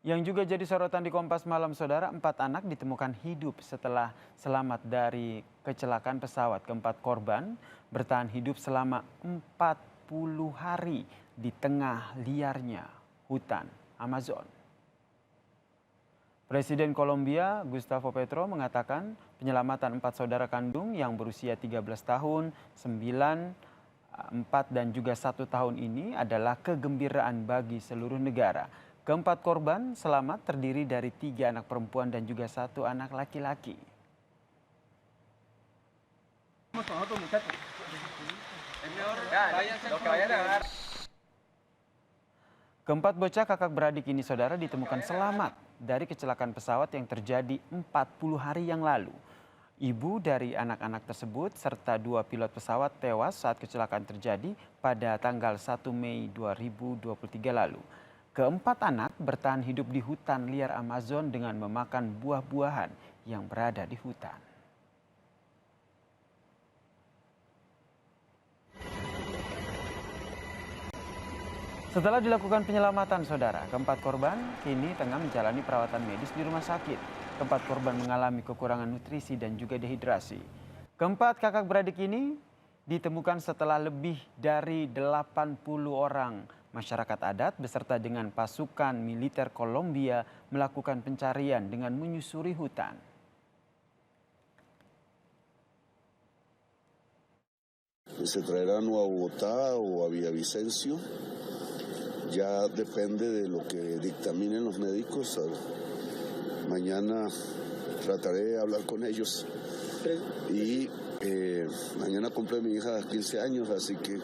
Yang juga jadi sorotan di Kompas Malam, Saudara, 4 anak ditemukan hidup setelah selamat dari kecelakaan pesawat. Keempat korban bertahan hidup selama 40 hari di tengah liarnya hutan Amazon. Presiden Kolombia, Gustavo Petro, mengatakan penyelamatan 4 saudara kandung yang berusia 13 tahun, 9, 4, dan juga 1 tahun ini adalah kegembiraan bagi seluruh negara. Keempat korban selamat terdiri dari 3 anak perempuan dan juga 1 anak laki-laki. Keempat bocah kakak beradik ini, Saudara, ditemukan selamat dari kecelakaan pesawat yang terjadi 40 hari yang lalu. Ibu dari anak-anak tersebut serta 2 pilot pesawat tewas saat kecelakaan terjadi pada tanggal 1 Mei 2023 lalu. Keempat anak bertahan hidup di hutan liar Amazon dengan memakan buah-buahan yang berada di hutan. Setelah dilakukan penyelamatan, Saudara, keempat korban kini tengah menjalani perawatan medis di rumah sakit. Keempat korban mengalami kekurangan nutrisi dan juga dehidrasi. Keempat kakak beradik ini ditemukan setelah lebih dari 80 orang masyarakat adat beserta dengan pasukan militer Kolombia melakukan pencarian dengan menyusuri hutan. Se traerán o a Bogotá o a Villavicencio. Ya depende de lo que dictaminen los médicos. Mañana trataré de hablar con ellos. Y mañana cumple mi hija 15 años, así que